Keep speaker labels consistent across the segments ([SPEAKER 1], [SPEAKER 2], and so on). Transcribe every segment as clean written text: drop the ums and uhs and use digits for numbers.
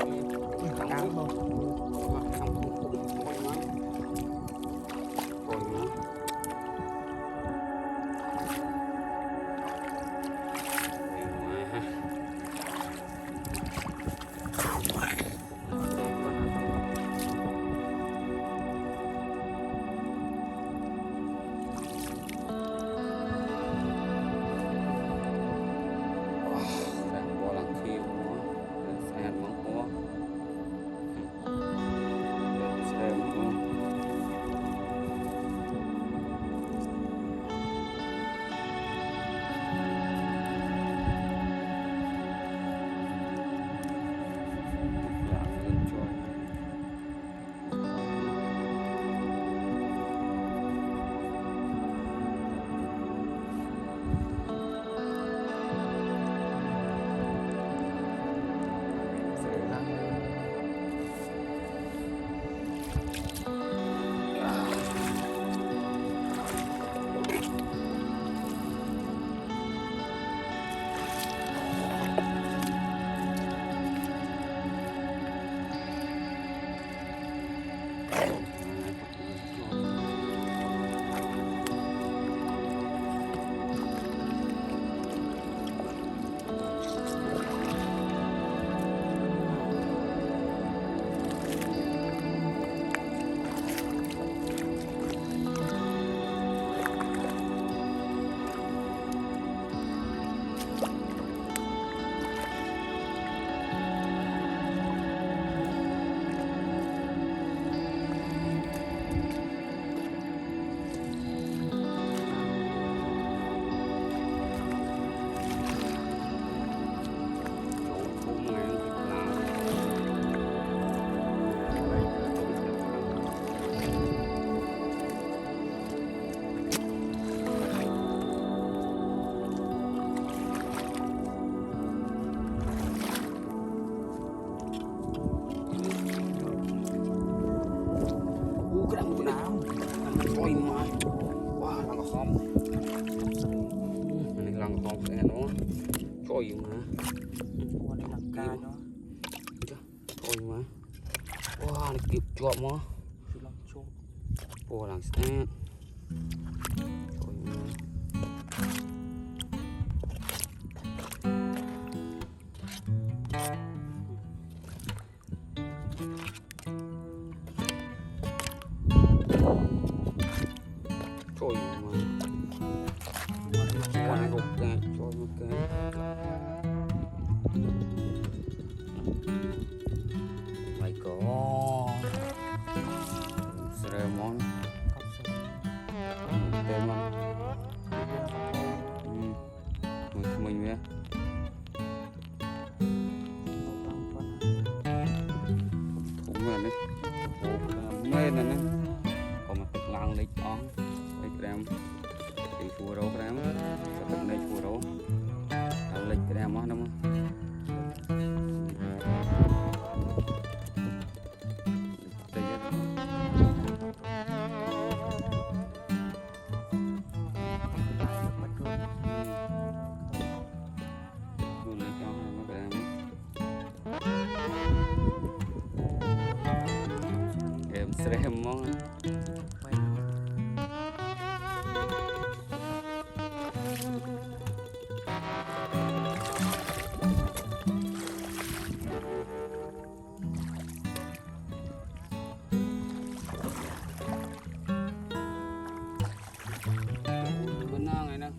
[SPEAKER 1] Cao không? Coi mà. Ủa này làm ca đó. Coi mà. Wow, nó kịp chọp mà. Ủa làm sao? Coi mà. Coi mà. Qua rụt ra cho một cái. My God, Seremon, Temon, mình nhé. Thùng này đấy, mê này đấy, còn một cái lăng lấy chón, lấy gram, thì chùa đâu gram, cho từng đây chùa đâu, lấy lịch gram đó đúng không? Serem mong benang enak.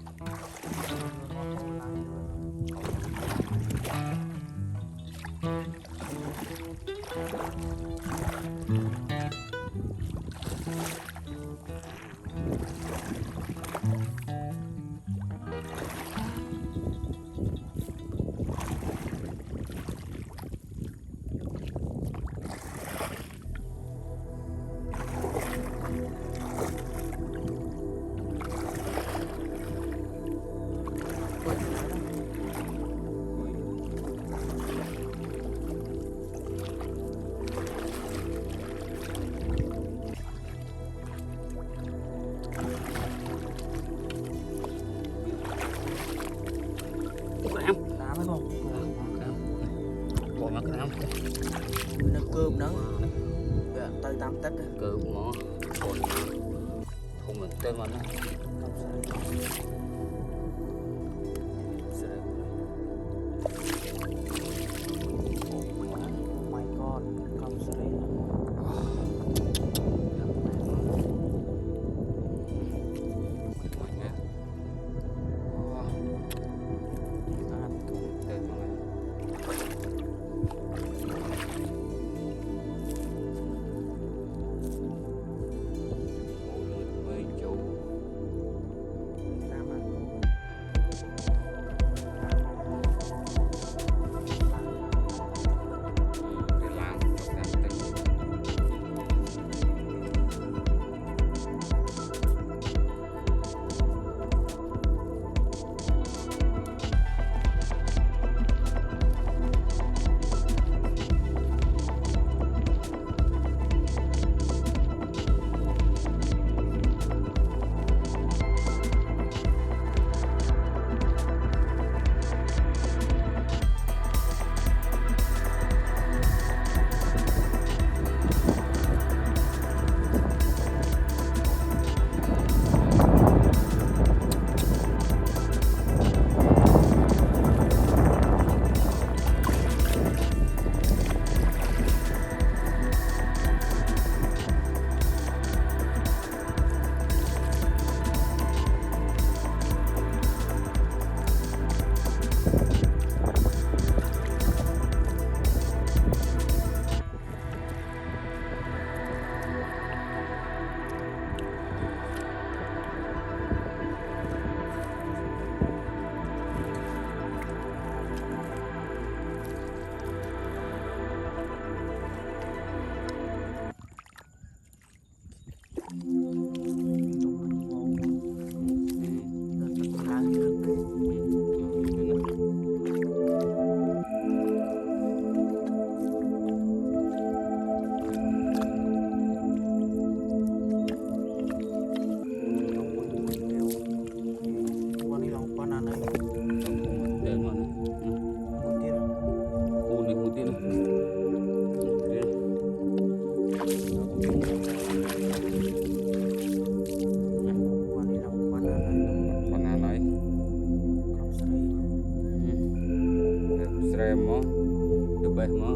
[SPEAKER 1] rồi mất lắm
[SPEAKER 2] nó cơm nắng tới 8 tết
[SPEAKER 1] cơm mỏ còn không mình tên mình
[SPEAKER 2] my god không sấy
[SPEAKER 1] Remo, the best mo.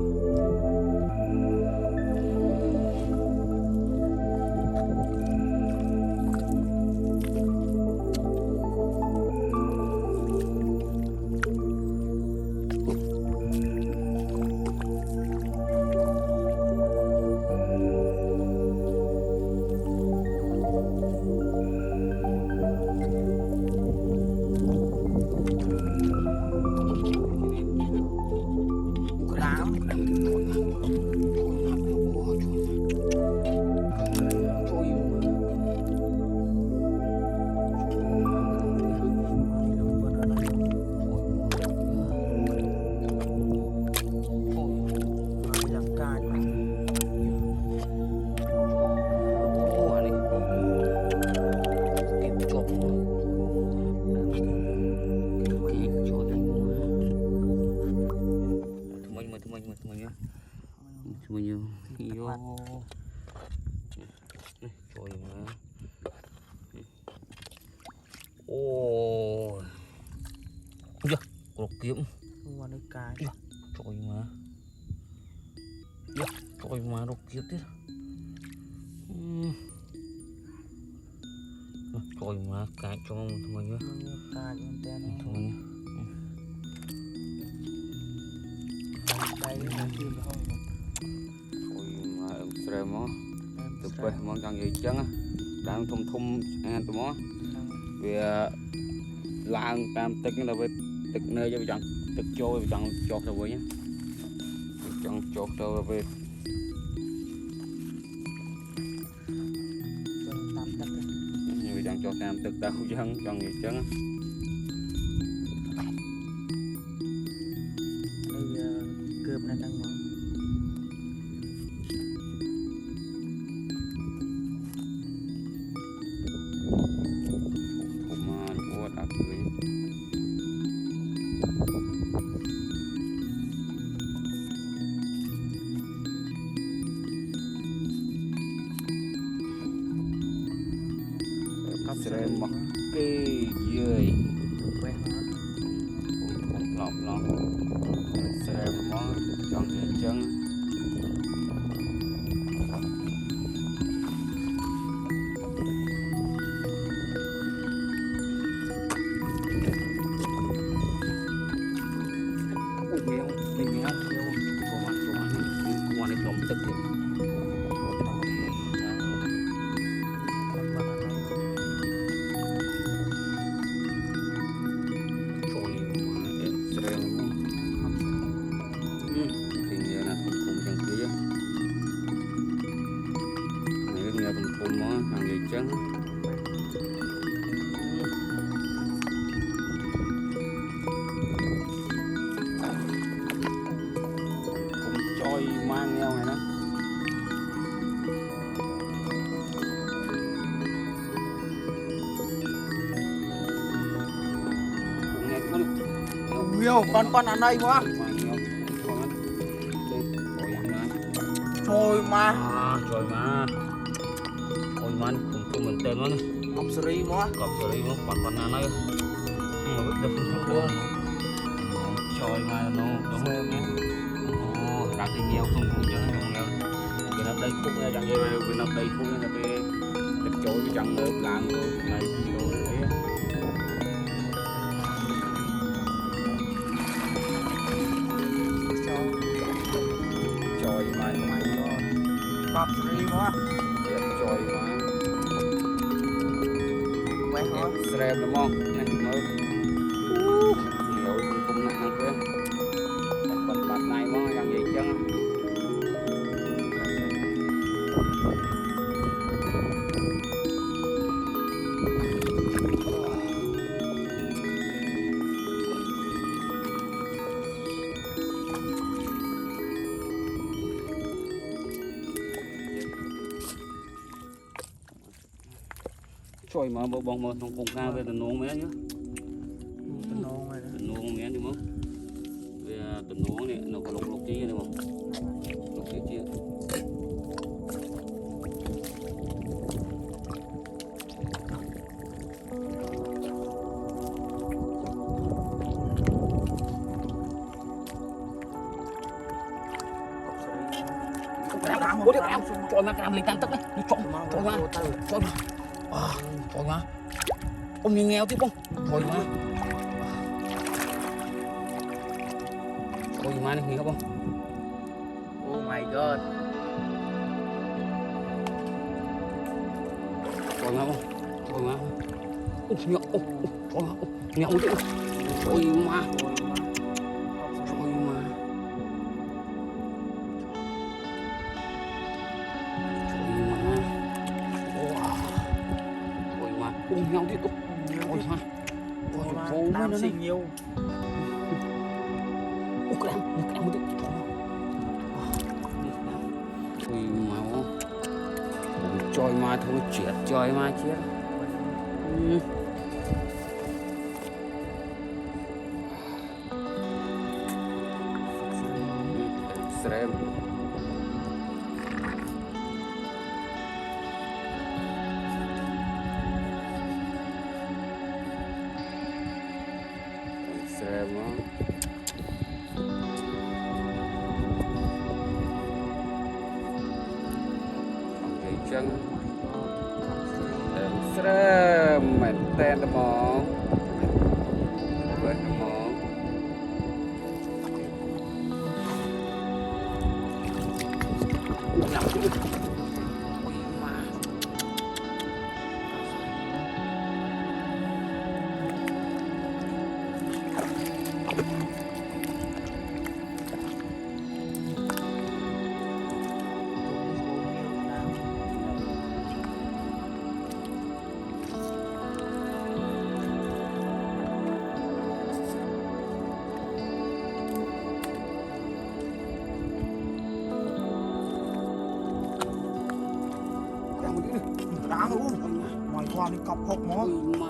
[SPEAKER 1] Semuanya yo trời mà ô dạ cột kiếm
[SPEAKER 2] qua nước cay
[SPEAKER 1] trời mà đột kiếm thế trời mà cài cho semuanya
[SPEAKER 2] cay tên
[SPEAKER 1] semuanya
[SPEAKER 2] đây là phim không
[SPEAKER 1] rồi mà từ quê mà càng nhiều chân á đang thum ăn tụi nó vì lang tam tích là với tích nơi cho chẳng tích trôi chẳng chọt rồi với nhá chẳng chọt rồi về nhiều chẳng cho tam tích đâu chân chẳng nhiều chân
[SPEAKER 2] đây cơm này đang ngon
[SPEAKER 1] sere mặc kê dươi
[SPEAKER 2] quen hết
[SPEAKER 1] cũng lọp lọp sere mó chọn cái chân nghèo đi nghèo còn này lòng tức trắng cũng trôi mang nhau này đó cũng nghe con
[SPEAKER 2] nhiều con ăn đây quá
[SPEAKER 1] mang nhau con
[SPEAKER 2] thôi mà
[SPEAKER 1] trời mà ôi man cùng mình tên nó này
[SPEAKER 2] học sri quá
[SPEAKER 1] cọp sợi nó còn ăn đây mà biết được không luôn trời mà nó đúng không đặt thì nhiều không cũng chứ không nhiều cái năm đây khúc này chẳng như cái năm đây khúc này cái chỗ cái chẳng được làng rồi này rồi đấy trời mà
[SPEAKER 2] cọp sri quá
[SPEAKER 1] trời mà
[SPEAKER 2] quen hết
[SPEAKER 1] xem đúng không này mới nhiều cũng nặng hơn quên bật bật này mà làm gì chứ trời mà bộ bông mà không cùng cao về tình nuông mấy nhá tình nuông mấy đi không về tình nuông này nó có lục lục chi này không lục chi chi ủa đi em trời mà làm liền tăng tức đấy trời mà trời mà ông nhìn nghèo tiếp không trời mà này nghèo không
[SPEAKER 2] oh my god
[SPEAKER 1] trời mà không trời mà nghèo trời mà nghèo chứ trời mà nhau tiếp tục ôi ha ôi
[SPEAKER 2] nam sinh nhiều
[SPEAKER 1] ôi cái em tiếp ôi máu chơi mà thôi chết chơi mà chết xem nó cái chân xem mình tên là món với món
[SPEAKER 2] đáng luôn ngoài khoa đi cọc hộp mó mà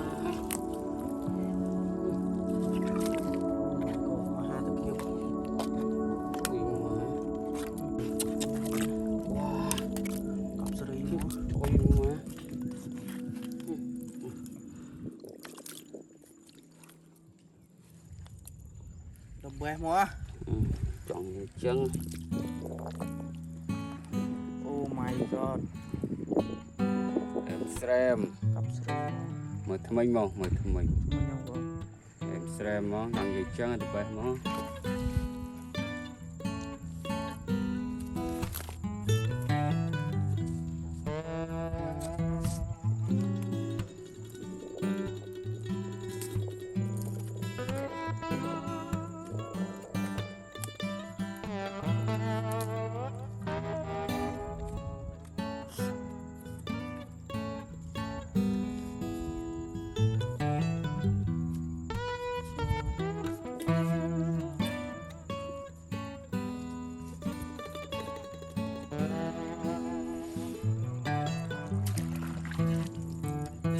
[SPEAKER 2] hai thằng kia cọc sri
[SPEAKER 1] thôi mà
[SPEAKER 2] quẹt mua.
[SPEAKER 1] Chọn như chân.
[SPEAKER 2] Oh my god.
[SPEAKER 1] Em xem.
[SPEAKER 2] Cặp sợi.
[SPEAKER 1] Mời thăm anh mong, mời thăm mình.
[SPEAKER 2] Nhau không?
[SPEAKER 1] Em xem món đang như chân thì bé món.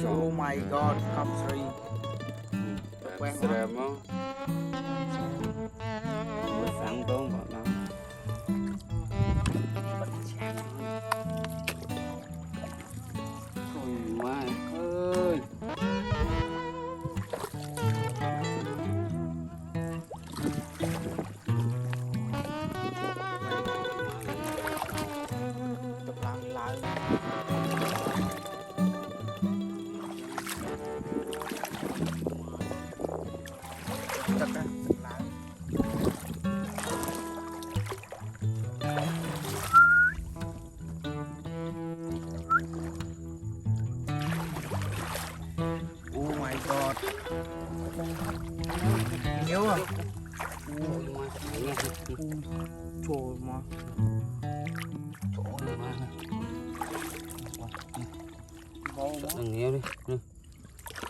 [SPEAKER 2] Oh my god, cặp sợi.
[SPEAKER 1] Em xem món. Bữa sáng tốn bọn nó. Ôi mai ơi.
[SPEAKER 2] Tập làm lại. Tập ra, tập lại. Oh my god. Nhiều à?
[SPEAKER 1] Ôi mai nghe.
[SPEAKER 2] Trời mà.
[SPEAKER 1] Trời mai.
[SPEAKER 2] Ngon quá.
[SPEAKER 1] Ăn nghèo đi.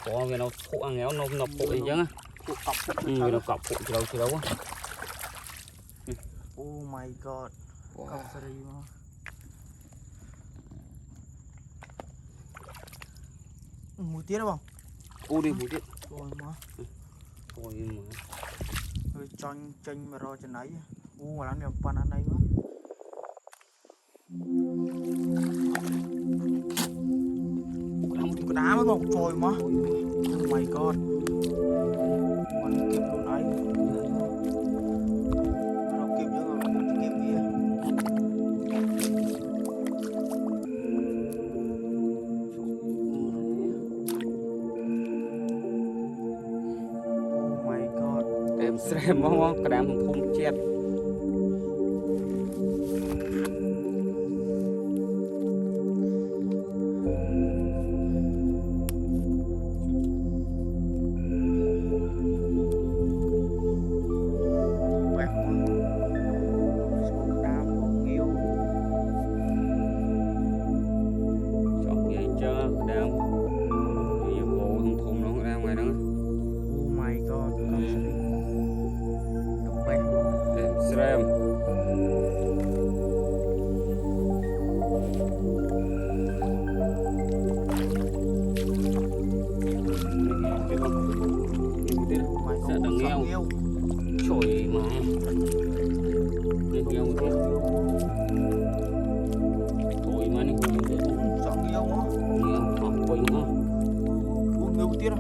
[SPEAKER 1] Có cái nó phụ ăn nghèo nó phụ gì chứ á. Vì nó cọp phụ chỉ đâu á.
[SPEAKER 2] Oh my god. Cặp sợi mà. Mùi tiết đó không?
[SPEAKER 1] Cô đi một chút.
[SPEAKER 2] Rồi mà.
[SPEAKER 1] Thôi mà.
[SPEAKER 2] Hơi chanh mà rồi trên đấy. Mà lắm đẹp pan ăn đây quá. Cái đá mới bọc trồi mà. Oh my god. Mình kịp luôn ấy. Nó kịp chứ mà mình kịp kia. Oh my god.
[SPEAKER 1] Em xem mong cái đám không chết.
[SPEAKER 2] Quẹt mà. Số đám không yêu.
[SPEAKER 1] Chọn gì cho đám. Bây giờ bộ không thùng nó ra ngoài đó.
[SPEAKER 2] Oh my god. Cặp sợi. Được quẹt.
[SPEAKER 1] Em xem.
[SPEAKER 2] Oh my
[SPEAKER 1] Sẽ
[SPEAKER 2] god.
[SPEAKER 1] đừng
[SPEAKER 2] Sợ
[SPEAKER 1] nghèo.
[SPEAKER 2] yêu.
[SPEAKER 1] Trời mà. Nghèo một tí. Thôi mà đi cùng đi.
[SPEAKER 2] Sợ yêu quá.
[SPEAKER 1] Nghèo học quỳnh ha.
[SPEAKER 2] Uống nhiều cái tiết đó.